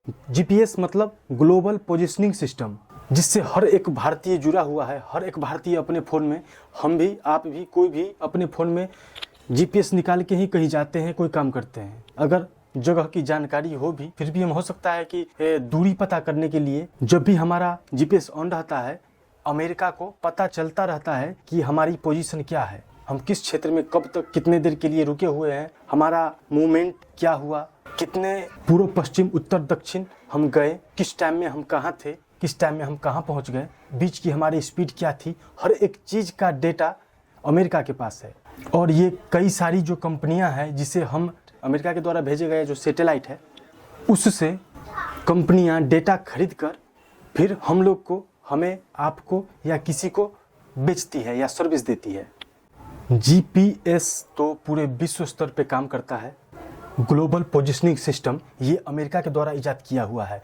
GPS मतलब global positioning system, जिससे हर एक भारतीय जुड़ा हुआ है। हर एक भारतीय अपने फ़ोन में, हम भी, आप भी, कोई भी अपने फ़ोन में जीपीएस निकाल के ही कहीं जाते हैं, कोई काम करते हैं। अगर जगह की जानकारी हो भी, फिर भी हम हो सकता है कि दूरी पता करने के लिए जब भी हमारा जीपीएस ऑन रहता है, अमेरिका को पता चलता रहता है कि हमारी पोजीशन क्या है, हम किस क्षेत्र में कब तक कितने देर के लिए रुके हुए हैं, हमारा मूवमेंट क्या हुआ, कितने पूर्व पश्चिम उत्तर दक्षिण हम गए, किस टाइम में हम कहाँ थे, किस टाइम में हम कहाँ पहुँच गए, बीच की हमारी स्पीड क्या थी। हर एक चीज़ का डेटा अमेरिका के पास है। और ये कई सारी जो कंपनियां हैं, जिसे हम अमेरिका के द्वारा भेजे गए जो सैटेलाइट है, उससे कंपनियां डेटा खरीद कर फिर हम लोग को, हमें, आपको या किसी को बेचती है या सर्विस देती है। जीपीएस तो पूरे विश्व स्तर पे काम करता है। ग्लोबल पोजिशनिंग सिस्टम ये अमेरिका के द्वारा इजाद किया हुआ है।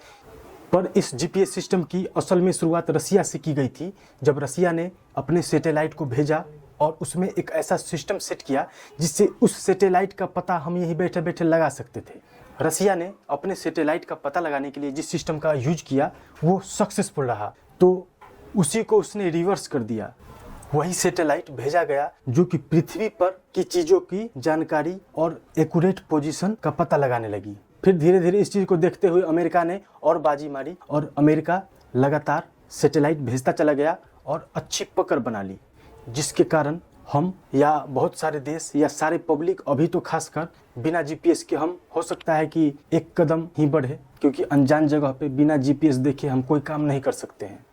पर इस जीपीएस सिस्टम की असल में शुरुआत रसिया से की गई थी, जब रसिया ने अपने सैटेलाइट को भेजा और उसमें एक ऐसा सिस्टम सेट किया जिससे उस सैटेलाइट का पता हम यहीं बैठे बैठे लगा सकते थे। रसिया ने अपने सैटेलाइट का पता लगाने के लिए जिस सिस्टम का यूज किया वो सक्सेसफुल रहा, तो उसी को उसने रिवर्स कर दिया। वही सैटेलाइट भेजा गया जो कि पृथ्वी पर की चीज़ों की जानकारी और एक्यूरेट पोजीशन का पता लगाने लगी। फिर धीरे धीरे इस चीज़ को देखते हुए अमेरिका ने और बाजी मारी और अमेरिका लगातार सैटेलाइट भेजता चला गया और अच्छी पकड़ बना ली, जिसके कारण हम या बहुत सारे देश या सारे पब्लिक अभी तो खासकर बिना जीपीएस के हम हो सकता है कि एक कदम ही बढ़े, क्योंकि अनजान जगह पे बिना जीपीएस देखे हम कोई काम नहीं कर सकते हैं।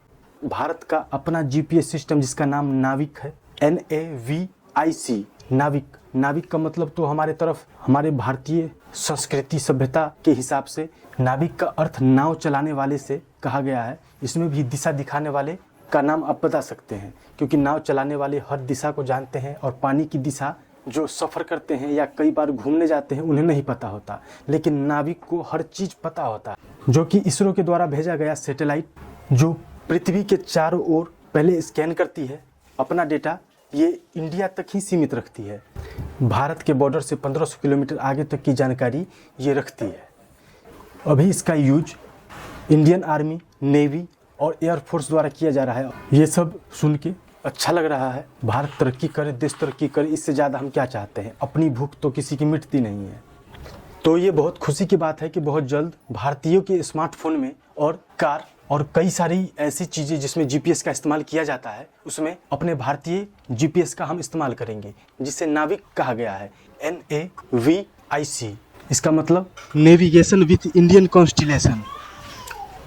भारत का अपना जीपीएस सिस्टम जिसका नाम नाविक है, NAVIC, नाविक। नाविक का मतलब तो हमारे तरफ, हमारे भारतीय संस्कृति सभ्यता के हिसाब से नाविक का अर्थ नाव चलाने वाले से कहा गया है। इसमें भी दिशा दिखाने वाले का नाम आप बता सकते हैं, क्योंकि नाव चलाने वाले हर दिशा को जानते हैं और पानी की दिशा जो सफ़र करते हैं या कई बार घूमने जाते हैं उन्हें नहीं पता होता, लेकिन नाविक को हर चीज़ पता होता है। जो कि इसरो के द्वारा भेजा गया सैटेलाइट जो पृथ्वी के चारों ओर पहले स्कैन करती है अपना डेटा, ये इंडिया तक ही सीमित रखती है। भारत के बॉर्डर से 1500 किलोमीटर आगे तक की जानकारी ये रखती है। अभी इसका यूज इंडियन आर्मी, नेवी और एयरफोर्स द्वारा किया जा रहा है। ये सब सुन के अच्छा लग रहा है। भारत तरक्की करे, देश तरक्की करे, इससे ज़्यादा हम क्या चाहते हैं। अपनी भूख तो किसी की मिटती नहीं है। तो ये बहुत खुशी की बात है कि बहुत जल्द भारतीयों के स्मार्टफोन में और कार और कई सारी ऐसी चीज़ें जिसमें जीपीएस का इस्तेमाल किया जाता है, उसमें अपने भारतीय जीपीएस का हम इस्तेमाल करेंगे, जिसे नाविक कहा गया है, NAVIC। इसका मतलब नेविगेशन विथ इंडियन कॉन्स्टिलेशन,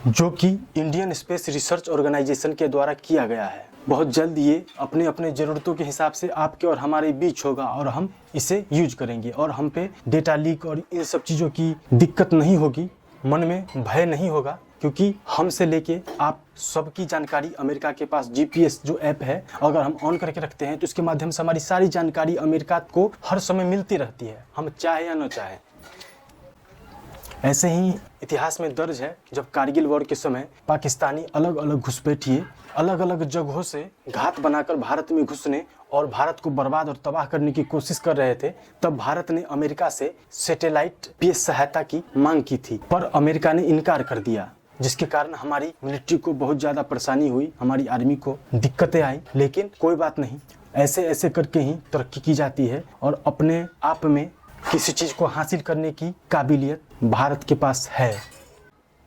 जो कि इंडियन स्पेस रिसर्च ऑर्गेनाइजेशन के द्वारा किया गया है। बहुत जल्द ये अपने अपने ज़रूरतों के हिसाब से आपके और हमारे बीच होगा और हम इसे यूज करेंगे और हम पे डेटा लीक और इन सब चीज़ों की दिक्कत नहीं होगी, मन में भय नहीं होगा, क्योंकि हमसे लेके आप सबकी जानकारी अमेरिका के पास जीपीएस जो ऐप है, अगर हम ऑन करके रखते हैं तो इसके माध्यम से हमारी सारी जानकारी अमेरिका को हर समय मिलती रहती है, हम चाहे या न चाहे। ऐसे ही इतिहास में दर्ज है, जब कारगिल वॉर के समय पाकिस्तानी अलग अलग घुसपैठिए अलग अलग जगहों से घात बनाकर भारत में घुसने और भारत को बर्बाद और तबाह करने की कोशिश कर रहे थे, तब भारत ने अमेरिका से सैटेलाइट पीएस सहायता की मांग की थी, पर अमेरिका ने इनकार कर दिया, जिसके कारण हमारी मिलिट्री को बहुत ज़्यादा परेशानी हुई, हमारी आर्मी को दिक्कतें आई। लेकिन कोई बात नहीं, ऐसे ऐसे करके ही तरक्की की जाती है और अपने आप में किसी चीज़ को हासिल करने की काबिलियत भारत के पास है।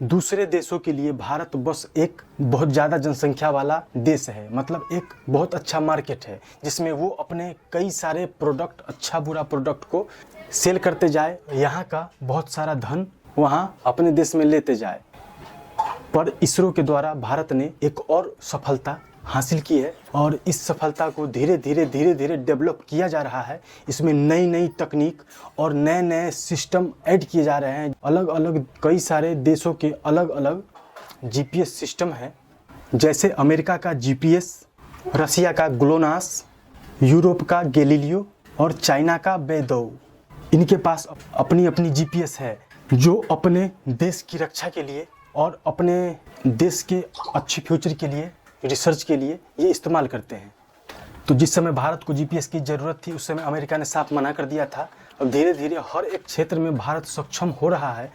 दूसरे देशों के लिए भारत बस एक बहुत ज़्यादा जनसंख्या वाला देश है, मतलब एक बहुत अच्छा मार्केट है, जिसमें वो अपने कई सारे प्रोडक्ट, अच्छा बुरा प्रोडक्ट को सेल करते जाए, यहाँ का बहुत सारा धन वहाँ अपने देश में लेते जाए। पर इसरो के द्वारा भारत ने एक और सफलता हासिल की है और इस सफलता को धीरे धीरे डेवलप किया जा रहा है। इसमें नई नई तकनीक और नए नए सिस्टम ऐड किए जा रहे हैं। अलग अलग कई सारे देशों के अलग अलग जीपीएस सिस्टम हैं, जैसे अमेरिका का जीपीएस, रसिया का ग्लोनास, यूरोप का गैलीलियो और चाइना का बेइदोउ। इनके पास अपनी अपनी जीपीएस है, जो अपने देश की रक्षा के लिए और अपने देश के अच्छे फ्यूचर के लिए, रिसर्च के लिए ये इस्तेमाल करते हैं। तो जिस समय भारत को जीपीएस की ज़रूरत थी, उस समय अमेरिका ने साफ मना कर दिया था अब धीरे धीरे हर एक क्षेत्र में भारत सक्षम हो रहा है।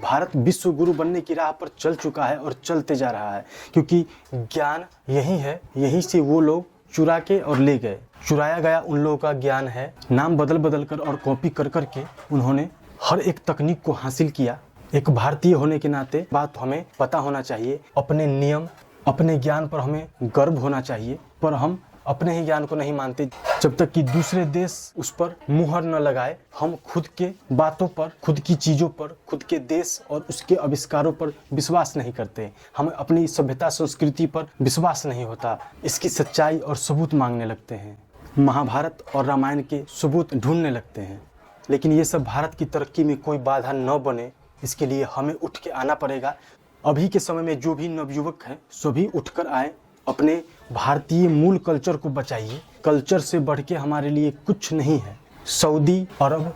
भारत विश्व गुरु बनने की राह पर चल चुका है और चलते जा रहा है, क्योंकि ज्ञान यही है, यहीं से वो लोग चुरा के और ले गए। चुराया गया उन लोगों का ज्ञान है। नाम बदल बदल कर और कॉपी कर कर के उन्होंने हर एक तकनीक को हासिल किया। एक भारतीय होने के नाते बात हमें पता होना चाहिए, अपने नियम, अपने ज्ञान पर हमें गर्व होना चाहिए, पर हम अपने ही ज्ञान को नहीं मानते। जब तक कि दूसरे देश उस पर मुहर न लगाए, हम खुद के बातों पर, खुद की चीज़ों पर, खुद के देश और उसके आविष्कारों पर विश्वास नहीं करते। हमें अपनी सभ्यता संस्कृति पर विश्वास नहीं होता। इसकी सच्चाई और सबूत मांगने लगते हैं, महाभारत और रामायण के सबूत ढूंढने लगते हैं। लेकिन ये सब भारत की तरक्की में कोई बाधा न बने, इसके लिए हमें उठ के आना पड़ेगा। अभी के समय में जो भी नवयुवक हैं सभी उठकर आए, अपने भारतीय मूल कल्चर को बचाइए। कल्चर से बढ़ के हमारे लिए कुछ नहीं है। सऊदी अरब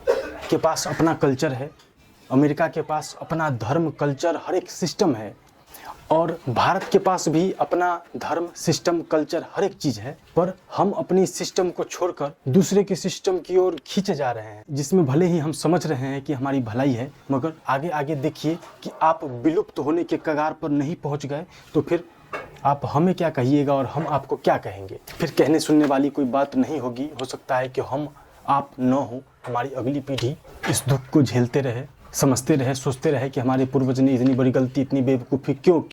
के पास अपना कल्चर है, अमेरिका के पास अपना धर्म, कल्चर, हर एक सिस्टम है, और भारत के पास भी अपना धर्म, सिस्टम, कल्चर, हर एक चीज़ है। पर हम अपनी सिस्टम को छोड़कर दूसरे के सिस्टम की ओर खींचे जा रहे हैं, जिसमें भले ही हम समझ रहे हैं कि हमारी भलाई है, मगर आगे आगे देखिए कि आप विलुप्त होने के कगार पर नहीं पहुंच गए तो फिर आप हमें क्या कहिएगा और हम आपको क्या कहेंगे। फिर कहने सुनने वाली कोई बात नहीं होगी। हो सकता है कि हम आप न हो, हमारी अगली पीढ़ी इस दुख को झेलते रहे, समझते रहे, सोचते रहे कि हमारे पूर्वज ने इतनी बड़ी गलती, इतनी बेवकूफ़ी क्यों